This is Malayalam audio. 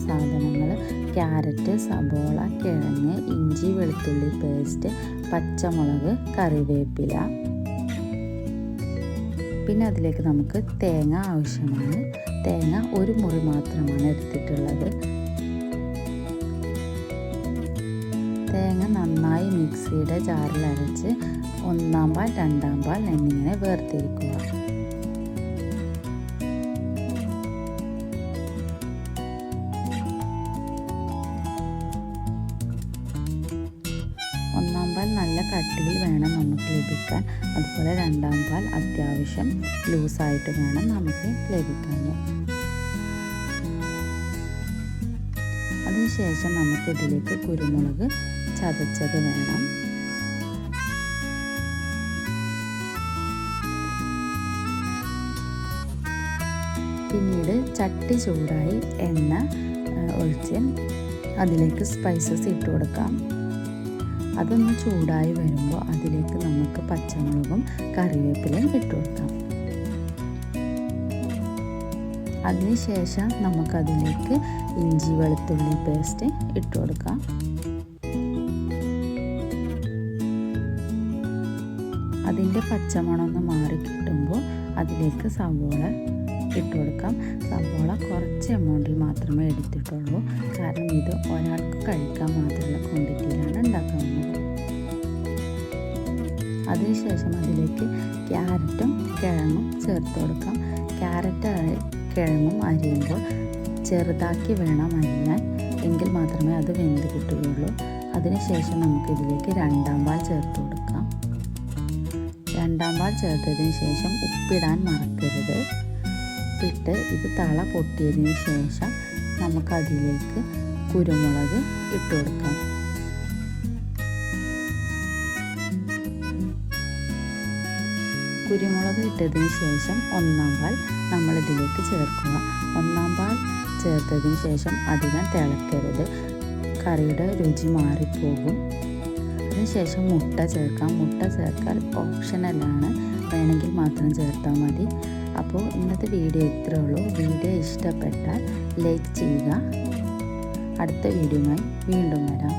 സാധനങ്ങൾ: ക്യാരറ്റ്, സബോള, കിഴങ്ങ്, ഇഞ്ചി വെളുത്തുള്ളി പേസ്റ്റ്, പച്ചമുളക്, കറിവേപ്പില. പിന്നെ അതിലേക്ക് നമുക്ക് തേങ്ങ ആവശ്യമാണ്. തേങ്ങ ഒരു മുറി മാത്രമാണ് എടുത്തിട്ടുള്ളത്. തേങ്ങ നന്നായി മിക്സിയുടെ ജാറിൽ അരച്ച് 1-ാം പാൽ 2-ാം പാൽ എന്നിങ്ങനെ വേർതിരിക്കുക. ഒന്നാം പാൽ നല്ല കട്ടിയിൽ വേണം നമുക്ക് ലഭിക്കാൻ. അതുപോലെ 2-ാം പാൽ അത്യാവശ്യം ലൂസായിട്ട് വേണം നമുക്ക് ലഭിക്കാൻ. അതിനുശേഷം നമുക്കിതിലേക്ക് കുരുമുളക് ചതച്ചത് വേണം. പിന്നീട് ചട്ടി ചൂടായി എണ്ണ ഒഴിച്ച് അതിലേക്ക് സ്പൈസസ് ഇട്ട് കൊടുക്കാം. അതൊന്ന് ചൂടായി വരുമ്പോൾ അതിലേക്ക് നമുക്ക് പച്ചമുളകും കറിവേപ്പിലയും ഇട്ട് കൊടുക്കാം. അതിനുശേഷം നമുക്കതിലേക്ക് ഇഞ്ചി വെളുത്തുള്ളി പേസ്റ്റ് ഇട്ട് കൊടുക്കാം. അതിൻ്റെ പച്ചമണം ഒന്ന് മാറി കിട്ടുമ്പോൾ അതിലേക്ക് സവോള ഇട്ട് കൊടുക്കാം. സവോള കുറച്ച് എമൗണ്ടിൽ മാത്രമേ എടുത്തിട്ടുള്ളൂ, കാരണം ഇത് ഒരാൾക്ക് കഴിക്കാൻ മാത്രമുള്ള ക്വാണ്ടിറ്റിയിലാണ് ഉണ്ടാക്കുന്നത്. അതിനുശേഷം അതിലേക്ക് ക്യാരറ്റും കിഴങ്ങും ചേർത്ത് കൊടുക്കാം. ക്യാരറ്റ് കിഴങ്ങും അരിയുമ്പോൾ ചെറുതാക്കി വേണം അരിയാൻ, എങ്കിൽ മാത്രമേ അത് വെന്ത് കിട്ടുകയുള്ളൂ. അതിനുശേഷം നമുക്കിതിലേക്ക് 2-ാം പാൽ ചേർത്ത് കൊടുക്കാം. 2-ാം പാൽ ചേർത്തതിന് ശേഷം ഉപ്പിടാൻ മറക്കരുത്. ഉപ്പിട്ട് ഇത് തള പൊട്ടിയതിന് ശേഷം നമുക്കതിലേക്ക് കുരുമുളക് ഇട്ട് കൊടുക്കാം. കുരുമുളക് ഇട്ടതിന് ശേഷം 1-ാം പാൽ നമ്മളിതിലേക്ക് ചേർക്കുക. 1-ാം പാൽ ചേർത്തതിന് ശേഷം അധികം തിളക്കരുത്, കറിയുടെ രുചി മാറിപ്പോകും. അതിനുശേഷം മുട്ട ചേർക്കാം. മുട്ട ചേർക്കാൻ ഓപ്ഷണലാണ്, വേണമെങ്കിൽ മാത്രം ചേർത്താൽ മതി. അപ്പോൾ ഇന്നത്തെ വീഡിയോ ഇത്രയേ ഉള്ളൂ. വീഡിയോ ഇഷ്ടപ്പെട്ടാൽ ലൈക്ക് ചെയ്യുക. അടുത്ത വീഡിയോയുമായി വീണ്ടും വരാം.